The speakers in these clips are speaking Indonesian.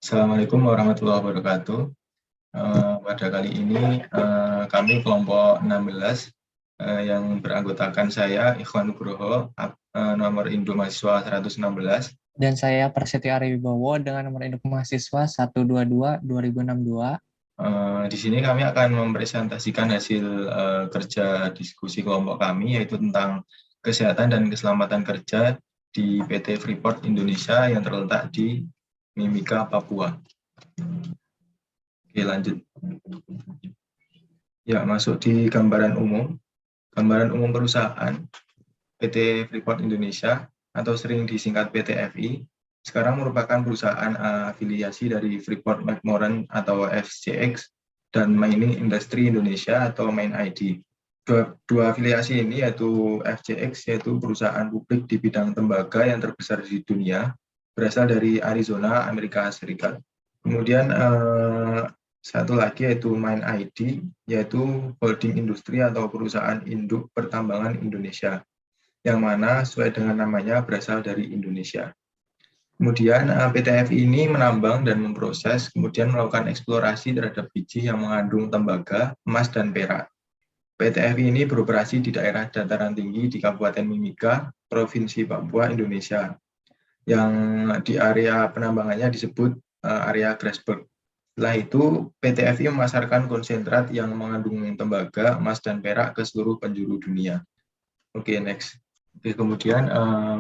Assalamualaikum warahmatullahi wabarakatuh. Pada kali ini kami kelompok 16 yang beranggotakan saya Ikhwan Nugroho, nomor induk mahasiswa 116. Dan saya Prasetyo Ariwibowo dengan nomor induk mahasiswa 122-2062. Di sini kami akan mempresentasikan hasil kerja diskusi kelompok kami, yaitu tentang kesehatan dan keselamatan kerja di PT Freeport Indonesia yang terletak di Mimika, Papua. Oke, lanjut. Ya, masuk di gambaran umum. Gambaran umum perusahaan PT Freeport Indonesia atau sering disingkat PT FI sekarang merupakan perusahaan afiliasi dari Freeport-McMoRan atau FCX dan Mining Industry Indonesia atau MIND. Dua afiliasi ini yaitu FCX yaitu perusahaan publik di bidang tembaga yang terbesar di dunia, berasal dari Arizona, Amerika Serikat. Kemudian satu lagi yaitu MIND, yaitu holding industri atau perusahaan induk pertambangan Indonesia, yang mana sesuai dengan namanya berasal dari Indonesia. Kemudian PT FI ini menambang dan memproses, kemudian melakukan eksplorasi terhadap biji yang mengandung tembaga, emas, dan perak. PT FI ini beroperasi di daerah dataran tinggi di Kabupaten Mimika, Provinsi Papua, Indonesia, yang di area penambangannya disebut area Grasberg. Setelah itu, PT FI memasarkan konsentrat yang mengandung tembaga, emas, dan perak ke seluruh penjuru dunia. Oke, next. Oke, kemudian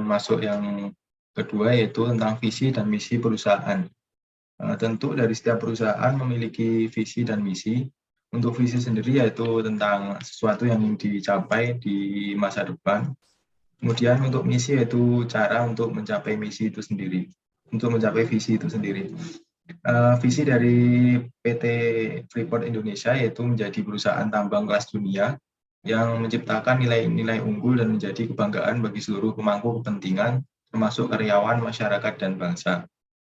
masuk yang kedua yaitu tentang visi dan misi perusahaan. Tentu dari setiap perusahaan memiliki visi dan misi. Untuk visi sendiri yaitu tentang sesuatu yang ingin dicapai di masa depan. Kemudian untuk misi yaitu cara untuk mencapai misi itu sendiri, untuk mencapai visi itu sendiri. Visi dari PT Freeport Indonesia yaitu menjadi perusahaan tambang kelas dunia yang menciptakan nilai-nilai unggul dan menjadi kebanggaan bagi seluruh pemangku kepentingan, termasuk karyawan, masyarakat, dan bangsa.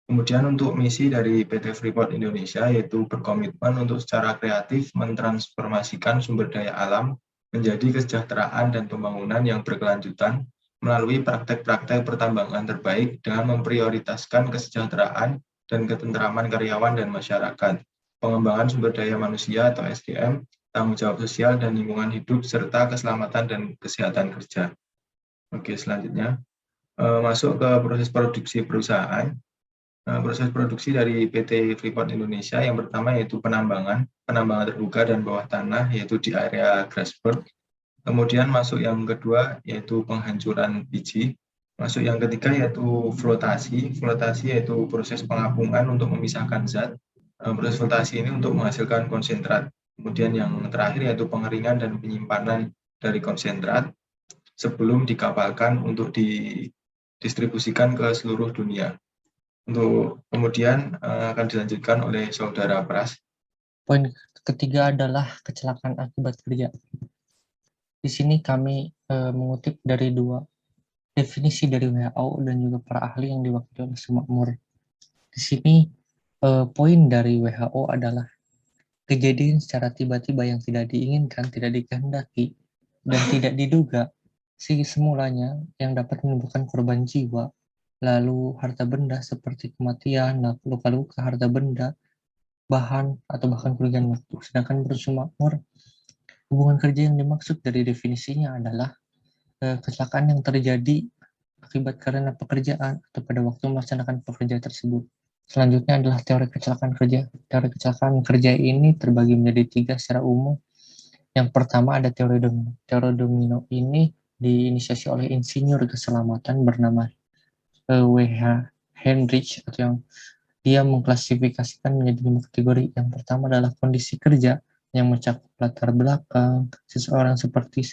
Kemudian untuk misi dari PT Freeport Indonesia yaitu berkomitmen untuk secara kreatif mentransformasikan sumber daya alam menjadi kesejahteraan dan pembangunan yang berkelanjutan melalui praktek-praktek pertambangan terbaik dengan memprioritaskan kesejahteraan dan ketentraman karyawan dan masyarakat, pengembangan sumber daya manusia atau SDM, tanggung jawab sosial dan lingkungan hidup, serta keselamatan dan kesehatan kerja. Oke, selanjutnya masuk ke proses produksi perusahaan. Proses produksi dari PT Freeport Indonesia yang pertama yaitu penambangan terbuka dan bawah tanah yaitu di area Grasberg. Kemudian masuk yang kedua yaitu penghancuran biji. Masuk yang ketiga yaitu flotasi. Flotasi yaitu proses pengapungan untuk memisahkan zat. Proses flotasi ini untuk menghasilkan konsentrat. Kemudian yang terakhir yaitu pengeringan dan penyimpanan dari konsentrat sebelum dikapalkan untuk didistribusikan ke seluruh dunia. Untuk kemudian akan dilanjutkan oleh Saudara Pras. Poin ketiga adalah kecelakaan akibat kerja. Di sini kami mengutip dari dua definisi dari WHO dan juga para ahli yang diwakili oleh Semakmur. Di sini poin dari WHO adalah kejadian secara tiba-tiba yang tidak diinginkan, tidak dikehendaki, dan tidak diduga semulanya yang dapat menimbulkan korban jiwa, lalu harta benda seperti kematian, luka-luka, harta benda, bahan, atau bahkan kerugian waktu. Sedangkan menurut Semakmur, hubungan kerja yang dimaksud dari definisinya adalah kecelakaan yang terjadi akibat karena pekerjaan atau pada waktu melaksanakan pekerjaan tersebut. Selanjutnya adalah teori kecelakaan kerja. Teori kecelakaan kerja ini terbagi menjadi 3 secara umum. Yang pertama ada teori domino. Teori domino ini diinisiasi oleh insinyur keselamatan bernama W.H. Hendrich, atau yang dia mengklasifikasikan menjadi 5 kategori. Yang pertama adalah kondisi kerja yang mencakup latar belakang seseorang seperti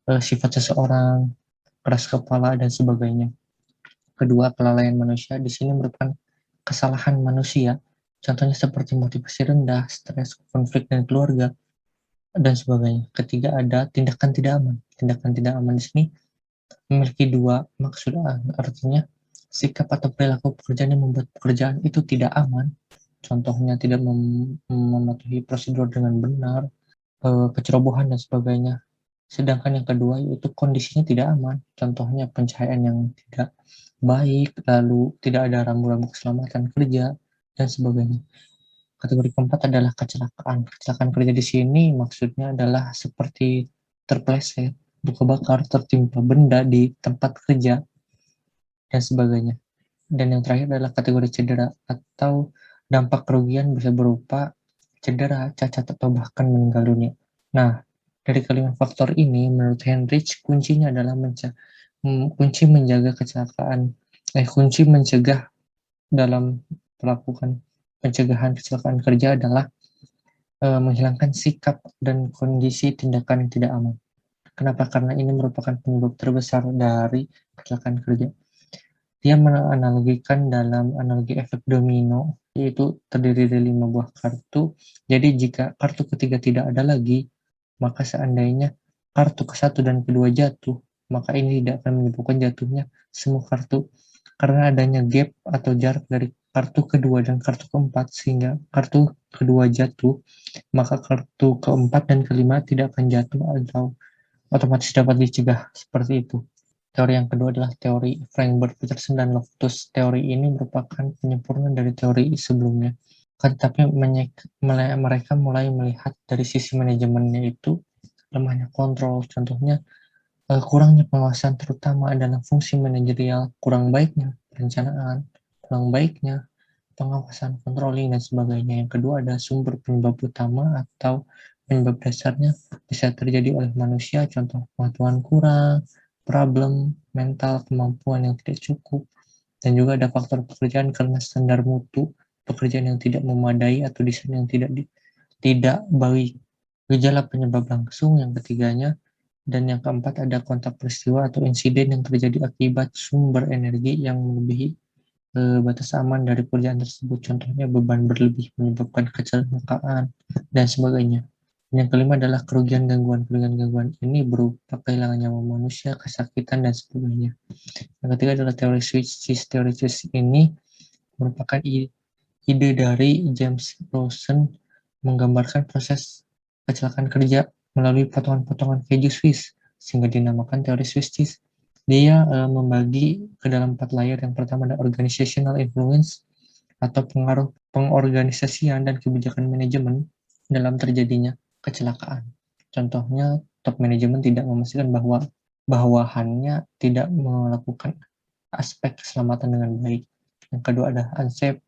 sifat seseorang, keras kepala, dan sebagainya. Kedua, kelalaian manusia. Di sini merupakan kesalahan manusia, contohnya seperti motivasi rendah, stres, konflik dengan keluarga, dan sebagainya. Ketiga, ada tindakan tidak aman. Tindakan tidak aman di sini memiliki 2 maksud, artinya sikap atau perilaku pekerjaan yang membuat pekerjaan itu tidak aman, contohnya tidak mematuhi prosedur dengan benar, kecerobohan, dan sebagainya. Sedangkan yang kedua yaitu kondisinya tidak aman, contohnya pencahayaan yang tidak baik, lalu tidak ada rambu-rambu keselamatan kerja, dan sebagainya. Kategori keempat adalah kecelakaan. Kecelakaan kerja di sini maksudnya adalah seperti terpeleset, luka bakar, tertimpa benda di tempat kerja, dan sebagainya. Dan yang terakhir adalah kategori cedera atau dampak kerugian bisa berupa cedera, cacat, atau bahkan meninggal dunia. Nah, dari kelima faktor ini, menurut Heinrich, kuncinya adalah kunci menjaga kecelakaan, kunci mencegah dalam melakukan pencegahan kecelakaan kerja adalah menghilangkan sikap dan kondisi tindakan yang tidak aman. Kenapa? Karena ini merupakan penyebab terbesar dari kecelakaan kerja. Dia menganalogikan dalam analogi efek domino, yaitu terdiri dari 5 buah kartu. Jadi jika kartu ketiga tidak ada lagi, maka seandainya kartu ke-1 dan kedua jatuh, maka ini tidak akan menyebabkan jatuhnya semua kartu. Karena adanya gap atau jarak dari kartu kedua dan kartu keempat, sehingga kartu kedua jatuh, maka kartu keempat dan kelima tidak akan jatuh atau otomatis dapat dicegah, seperti itu. Teori yang kedua adalah teori Feinberg-Peterson dan Loftus. Teori ini merupakan penyempurnaan dari teori sebelumnya. Tetapi mereka mulai melihat dari sisi manajemennya itu lemahnya kontrol. Contohnya, kurangnya pengawasan terutama dalam fungsi manajerial, kurang baiknya perencanaan, kurang baiknya pengawasan, controlling, dan sebagainya. Yang kedua ada sumber penyebab utama atau penyebab dasarnya bisa terjadi oleh manusia, contoh pengetahuan kurang, problem, mental, kemampuan yang tidak cukup, dan juga ada faktor pekerjaan karena standar mutu pekerjaan yang tidak memadai atau desain yang tidak baik. Gejala penyebab langsung yang ketiganya, dan yang keempat ada kontak peristiwa atau insiden yang terjadi akibat sumber energi yang melebihi batas aman dari pekerjaan tersebut. Contohnya beban berlebih menyebabkan kecelakaan dan sebagainya. Yang kelima adalah kerugian gangguan. Kerugian gangguan ini berupa kehilangan nyawa manusia, kesakitan, dan sebagainya. Yang ketiga adalah teori switches. Teori switch ini merupakan ide dari James Lawson menggambarkan proses kecelakaan kerja melalui potongan-potongan keju Swiss, sehingga dinamakan teori switches. Dia membagi ke dalam 4 layer. Yang pertama ada organizational influence atau pengaruh pengorganisasian dan kebijakan manajemen dalam terjadinya kecelakaan. Contohnya, top manajemen tidak memastikan bahwa bawahannya tidak melakukan aspek keselamatan dengan baik. Yang kedua ada unsafe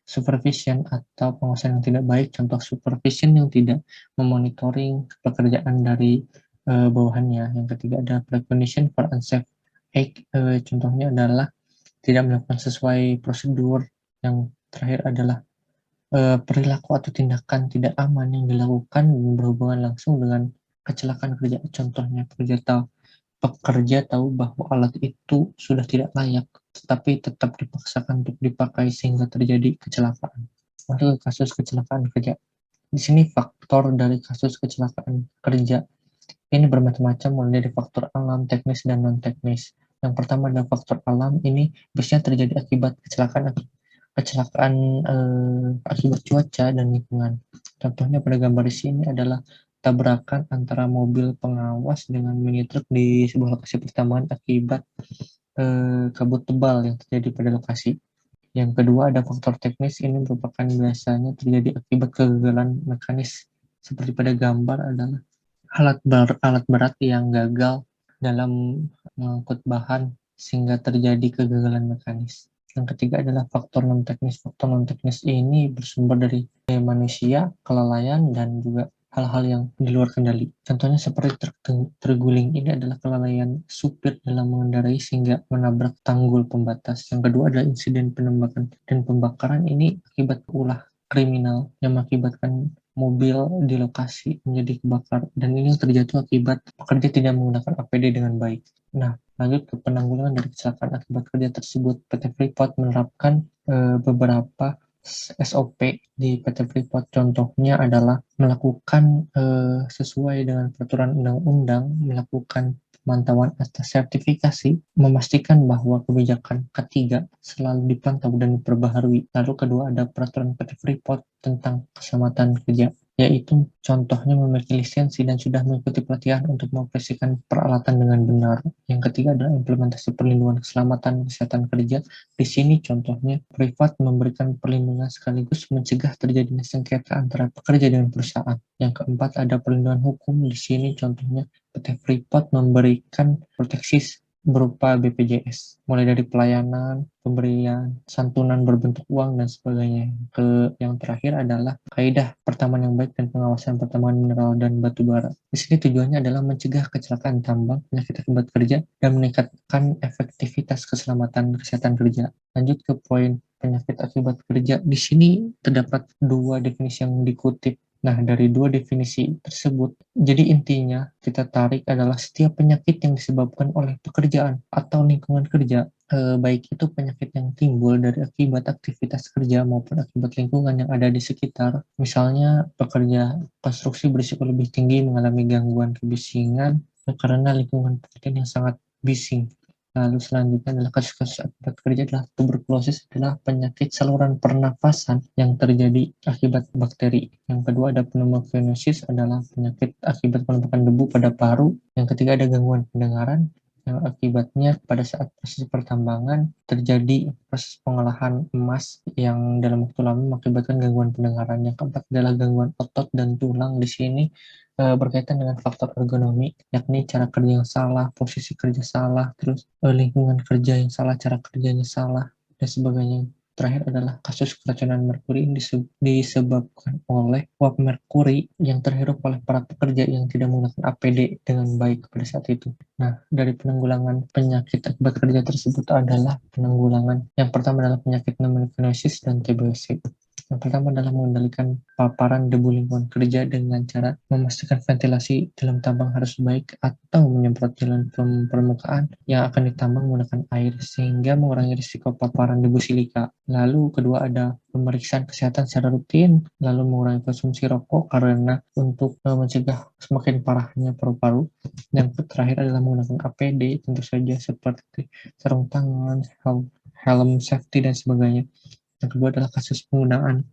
supervision atau pengawasan yang tidak baik. Contoh supervision yang tidak memonitoring pekerjaan dari bawahannya. Yang ketiga ada precondition for unsafe act. Contohnya adalah tidak melakukan sesuai prosedur. Yang terakhir adalah perilaku atau tindakan tidak aman yang dilakukan berhubungan langsung dengan kecelakaan kerja. Contohnya pekerja tahu bahwa alat itu sudah tidak layak, tetapi tetap dipaksakan untuk dipakai sehingga terjadi kecelakaan. Masuk ke kasus kecelakaan kerja. Di sini faktor dari kasus kecelakaan kerja ini bermacam-macam, mulai dari faktor alam, teknis, dan non-teknis. Yang pertama adalah faktor alam. Ini biasanya terjadi akibat kecelakaan akibat cuaca dan lingkungan. Contohnya pada gambar di sini adalah tabrakan antara mobil pengawas dengan mini truk di sebuah lokasi pertambangan akibat kabut tebal yang terjadi pada lokasi. Yang kedua ada faktor teknis. Ini merupakan biasanya terjadi akibat kegagalan mekanis. Seperti pada gambar adalah alat berat yang gagal dalam mengangkut bahan sehingga terjadi kegagalan mekanis. Yang ketiga adalah faktor non-teknis. Faktor non-teknis ini bersumber dari manusia, kelalaian, dan juga hal-hal yang di luar kendali. Contohnya seperti terguling, ini adalah kelalaian supir dalam mengendarai sehingga menabrak tanggul pembatas. Yang kedua adalah insiden penembakan dan pembakaran. Ini akibat ulah kriminal yang mengakibatkan mobil di lokasi menjadi kebakar, dan ini terjatuh akibat pekerja tidak menggunakan APD dengan baik. Nah, lanjut ke penanggulangan dari kecelakaan akibat kerja tersebut. PT Freeport menerapkan beberapa SOP di PT Freeport. Contohnya adalah melakukan sesuai dengan peraturan undang-undang, melakukan pemantauan atas sertifikasi, memastikan bahwa kebijakan ketiga selalu dipantau dan diperbaharui. Lalu kedua ada peraturan PT Freeport tentang keselamatan kerja. yaitu contohnya memiliki lisensi dan sudah mengikuti pelatihan untuk mengoperasikan peralatan dengan benar. Yang ketiga adalah implementasi perlindungan keselamatan kesehatan kerja. Di sini contohnya privat memberikan perlindungan sekaligus mencegah terjadinya sengketa antara pekerja dengan perusahaan. Yang keempat ada perlindungan hukum. Di sini contohnya PT Freeport memberikan proteksi berupa BPJS, mulai dari pelayanan, pemberian, santunan berbentuk uang, dan sebagainya. Yang terakhir adalah kaidah pertamanan yang baik dan pengawasan pertambangan mineral dan batu bara. Di sini tujuannya adalah mencegah kecelakaan tambang, penyakit akibat kerja, dan meningkatkan efektivitas keselamatan kesehatan kerja. Lanjut ke poin penyakit akibat kerja. Di sini terdapat dua definisi yang dikutip. Nah, dari dua definisi tersebut, jadi intinya kita tarik adalah setiap penyakit yang disebabkan oleh pekerjaan atau lingkungan kerja, baik itu penyakit yang timbul dari akibat aktivitas kerja maupun akibat lingkungan yang ada di sekitar. Misalnya, pekerja konstruksi berisiko lebih tinggi mengalami gangguan kebisingan karena lingkungan pekerjaan yang sangat bising. Lalu selanjutnya adalah kasus-kasus akibat kerja adalah tuberkulosis adalah penyakit saluran pernafasan yang terjadi akibat bakteri. Yang kedua ada pneumokoniosis adalah penyakit akibat penumpukan debu pada paru. Yang ketiga ada gangguan pendengaran yang akibatnya pada saat proses pertambangan terjadi proses pengolahan emas yang dalam waktu lama mengakibatkan gangguan pendengaran. Yang keempat adalah gangguan otot dan tulang. Di sini berkaitan dengan faktor ergonomi, yakni cara kerja yang salah, posisi kerja salah, terus lingkungan kerja yang salah, cara kerjanya salah, dan sebagainya. Terakhir adalah kasus keracunan merkuri disebabkan oleh uap merkuri yang terhirup oleh para pekerja yang tidak menggunakan APD dengan baik pada saat itu. Nah, dari penanggulangan penyakit akibat kerja tersebut adalah penanggulangan. Yang pertama adalah penyakit pneumokoniosis dan TBC. Yang pertama adalah mengendalikan paparan debu lingkungan kerja dengan cara memastikan ventilasi dalam tambang harus baik atau menyemprot jalan permukaan yang akan ditambang menggunakan air sehingga mengurangi risiko paparan debu silika. Lalu kedua ada pemeriksaan kesehatan secara rutin, lalu mengurangi konsumsi rokok karena untuk mencegah semakin parahnya paru-paru. Yang terakhir adalah menggunakan APD, tentu saja seperti sarung tangan, helm safety, dan sebagainya. Yang kedua adalah kasus penggunaan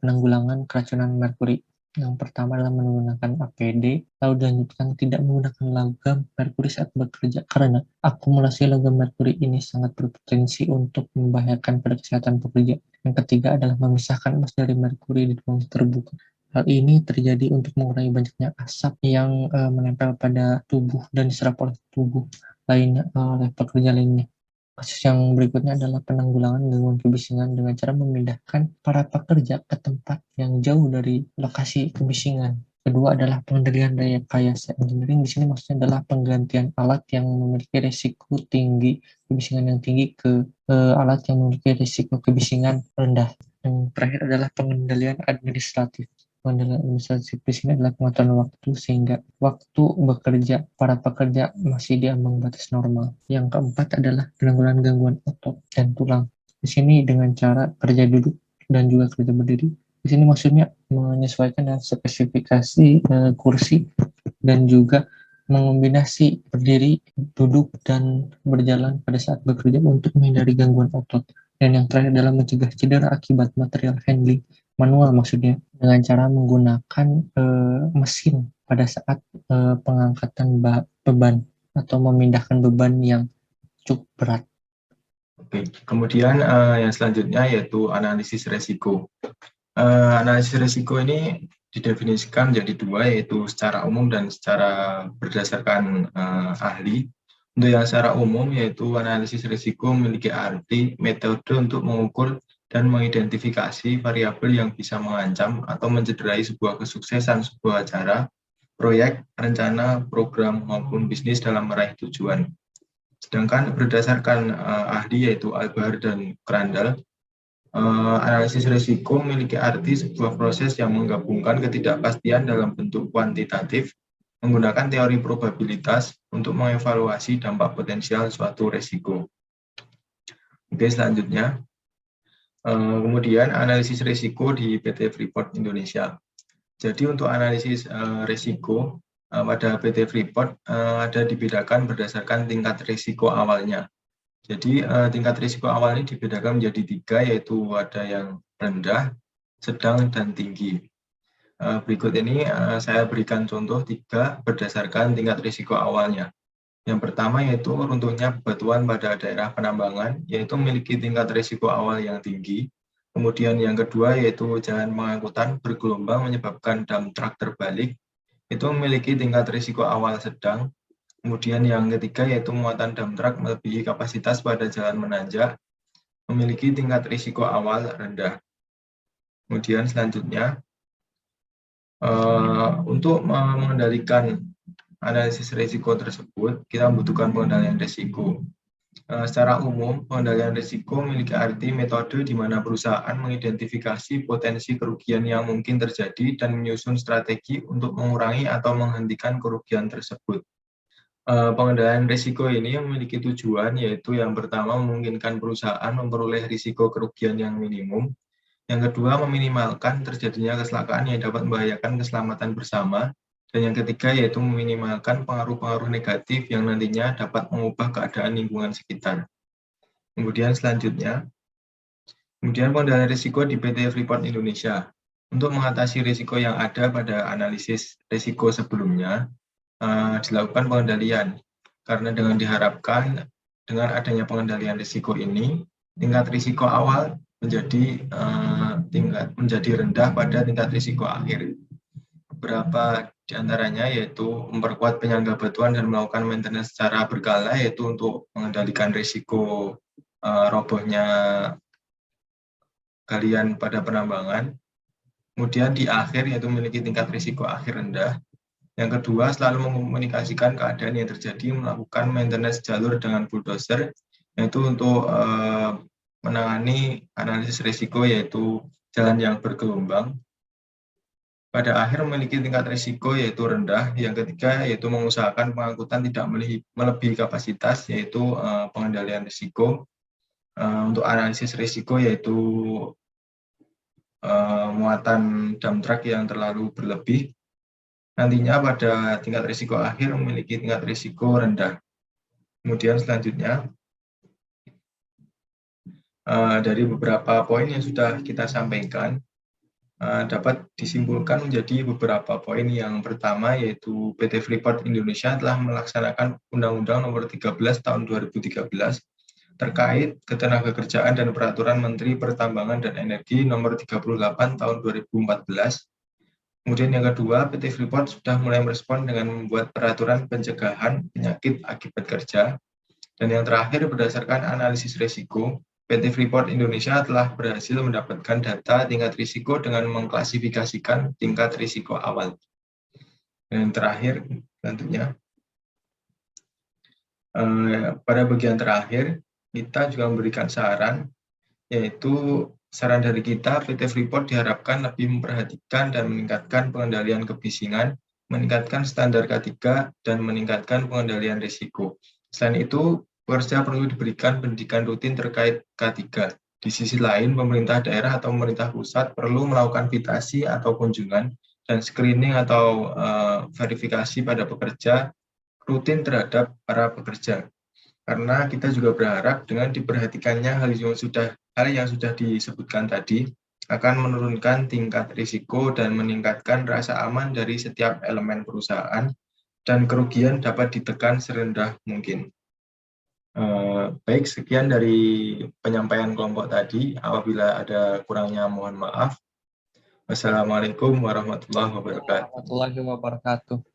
penanggulangan keracunan merkuri. Yang pertama adalah menggunakan APD, lalu dilanjutkan tidak menggunakan logam merkuri saat bekerja karena akumulasi logam merkuri ini sangat berpotensi untuk membahayakan pada kesehatan pekerja. Yang ketiga adalah memisahkan emas dari merkuri di ruang terbuka. Hal ini terjadi untuk mengurangi banyaknya asap yang menempel pada tubuh dan diserap oleh tubuh lainnya oleh pekerja lainnya. Kasus yang berikutnya adalah penanggulangan gangguan kebisingan dengan cara memindahkan para pekerja ke tempat yang jauh dari lokasi kebisingan. Kedua adalah pengendalian rekayasa engineering. Di sini maksudnya adalah penggantian alat yang memiliki risiko tinggi, kebisingan yang tinggi ke alat yang memiliki risiko kebisingan rendah. Yang terakhir adalah pengendalian administratif. Pengendalian administratif di sini adalah pengaturan waktu sehingga waktu bekerja para pekerja masih di ambang batas normal. Yang keempat adalah penanggulangan gangguan otot dan tulang. Di sini dengan cara kerja duduk dan juga kerja berdiri. Di sini maksudnya menyesuaikan dengan spesifikasi kursi dan juga mengombinasi berdiri, duduk, dan berjalan pada saat bekerja untuk menghindari gangguan otot. Dan yang terakhir adalah mencegah cedera akibat material handling manual, maksudnya dengan cara menggunakan mesin pada saat pengangkatan beban atau memindahkan beban yang cukup berat. Oke, kemudian yang selanjutnya yaitu analisis resiko. Analisis risiko ini didefinisikan menjadi dua, yaitu secara umum dan secara berdasarkan ahli. Untuk yang secara umum, yaitu analisis risiko memiliki arti metode untuk mengukur dan mengidentifikasi variabel yang bisa mengancam atau mencederai sebuah kesuksesan sebuah acara, proyek, rencana, program, maupun bisnis dalam meraih tujuan. Sedangkan berdasarkan ahli yaitu Albahar dan Crandall, analisis risiko memiliki arti sebuah proses yang menggabungkan ketidakpastian dalam bentuk kuantitatif menggunakan teori probabilitas untuk mengevaluasi dampak potensial suatu risiko. Oke, selanjutnya. Kemudian analisis risiko di PT Freeport Indonesia. Jadi untuk analisis risiko pada PT Freeport ada dibedakan berdasarkan tingkat risiko awalnya. Jadi tingkat risiko awal ini dibedakan menjadi 3, yaitu ada yang rendah, sedang, dan tinggi. Berikut ini saya berikan contoh 3 berdasarkan tingkat risiko awalnya. Yang pertama yaitu runtuhnya bebatuan pada daerah penambangan, yaitu memiliki tingkat risiko awal yang tinggi. Kemudian yang kedua yaitu jalan pengangkutan bergelombang menyebabkan dump truck terbalik, itu memiliki tingkat risiko awal sedang. Kemudian yang ketiga yaitu muatan dump truck melebihi kapasitas pada jalan menanjak, memiliki tingkat risiko awal rendah. Kemudian selanjutnya, untuk mengendalikan analisis risiko tersebut, kita membutuhkan pengendalian risiko. Secara umum, pengendalian risiko memiliki arti metode di mana perusahaan mengidentifikasi potensi kerugian yang mungkin terjadi dan menyusun strategi untuk mengurangi atau menghentikan kerugian tersebut. Pengendalian risiko ini memiliki tujuan, yaitu yang pertama memungkinkan perusahaan memperoleh risiko kerugian yang minimum. Yang kedua, meminimalkan terjadinya kecelakaan yang dapat membahayakan keselamatan bersama. Dan yang ketiga, yaitu meminimalkan pengaruh-pengaruh negatif yang nantinya dapat mengubah keadaan lingkungan sekitar. Kemudian selanjutnya, pengendalian risiko di PT Freeport Indonesia. Untuk mengatasi risiko yang ada pada analisis risiko sebelumnya, dilakukan pengendalian. Karena dengan diharapkan, dengan adanya pengendalian risiko ini, tingkat risiko awal menjadi rendah pada tingkat risiko akhir. Beberapa di antaranya yaitu memperkuat penyangga batuan dan melakukan maintenance secara berkala, yaitu untuk mengendalikan risiko robohnya galian pada penambangan. Kemudian di akhir yaitu memiliki tingkat risiko akhir rendah. Yang kedua, selalu mengkomunikasikan keadaan yang terjadi, melakukan maintenance jalur dengan bulldozer, yaitu untuk menangani analisis risiko yaitu jalan yang bergelombang. Pada akhir memiliki tingkat risiko yaitu rendah. Yang ketiga yaitu mengusahakan pengangkutan tidak melebihi kapasitas, yaitu pengendalian risiko. Untuk analisis risiko yaitu muatan dump truck yang terlalu berlebih. Nantinya pada tingkat risiko akhir memiliki tingkat risiko rendah. Kemudian selanjutnya, dari beberapa poin yang sudah kita sampaikan, dapat disimpulkan menjadi beberapa poin. Yang pertama yaitu PT Freeport Indonesia telah melaksanakan Undang-Undang Nomor 13 Tahun 2013 terkait Ketenagakerjaan dan Peraturan Menteri Pertambangan dan Energi Nomor 38 Tahun 2014. Kemudian yang kedua, PT Freeport sudah mulai merespon dengan membuat peraturan pencegahan penyakit akibat kerja. Dan yang terakhir, berdasarkan analisis risiko, PT Freeport Indonesia telah berhasil mendapatkan data tingkat risiko dengan mengklasifikasikan tingkat risiko awal. Dan yang terakhir, tentunya, pada bagian terakhir, kita juga memberikan saran, yaitu saran dari kita, PT Freeport diharapkan lebih memperhatikan dan meningkatkan pengendalian kebisingan, meningkatkan standar K3, dan meningkatkan pengendalian risiko. Selain itu, pekerja perlu diberikan pendidikan rutin terkait K3. Di sisi lain, pemerintah daerah atau pemerintah pusat perlu melakukan fitasi atau kunjungan dan screening atau verifikasi pada pekerja rutin terhadap para pekerja. Karena kita juga berharap dengan diperhatikannya hal yang sudah disebutkan tadi akan menurunkan tingkat risiko dan meningkatkan rasa aman dari setiap elemen perusahaan, dan kerugian dapat ditekan serendah mungkin. Baik, sekian dari penyampaian kelompok tadi. Apabila ada kurangnya mohon maaf. Wassalamualaikum warahmatullahi wabarakatuh. Warahmatullahi wabarakatuh.